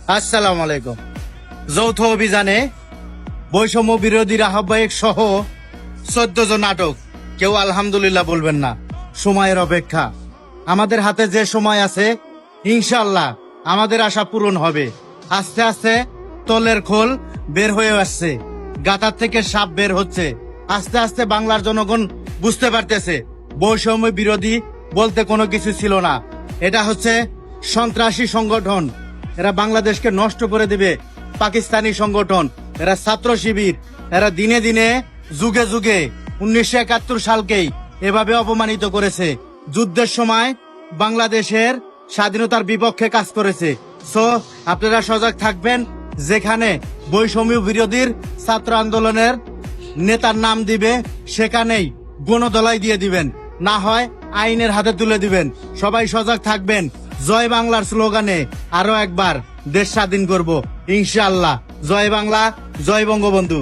আসসালামু আলাইকুম। যৌথ অভিযানে বৈষম্য বিরোধীর আহ্বায়ক সহ 14 জন আটক। কেউ আলহামদুলিল্লাহ বলবেন না। সময়ের অপেক্ষা। আমাদের হাতে যে সময় আছে, ইনশাআল্লাহ আমাদের আশা পূরণ হবে। আস্তে আস্তে তলের খোল বের হয়ে আসছে, গাতার থেকে সাপ বের হচ্ছে। আস্তে আস্তে বাংলার জনগণ বুঝতে পারতেছে বৈষম্য বিরোধী বলতে কোনো কিছু ছিল না। এটা হচ্ছে সন্ত্রাসী সংগঠন। এরা বাংলাদেশকে নষ্ট করে দিবে। পাকিস্তানি সংগঠন, এরা ছাত্র শিবির। এরা দিনে দিনে যুগে যুগে 1971 সালকেই এভাবে অপমানিত করেছে। যুদ্ধের সময় বাংলাদেশের স্বাধীনতার বিপক্ষে কাজ করেছে। সো আপনারা সজাগ থাকবেন। যেখানে বৈষম্য বিরোধীর ছাত্র আন্দোলনের নেতার নাম দিবে, সেখানেই গণধলাই দিয়ে দিবেন, না হয় আইনের হাতে তুলে দিবেন। সবাই সজাগ থাকবেন। জয় বাংলার স্লোগানে আরো একবার দেশ স্বাধীন করব ইনশাআল্লাহ। জয় বাংলা, জয় বঙ্গবন্ধু।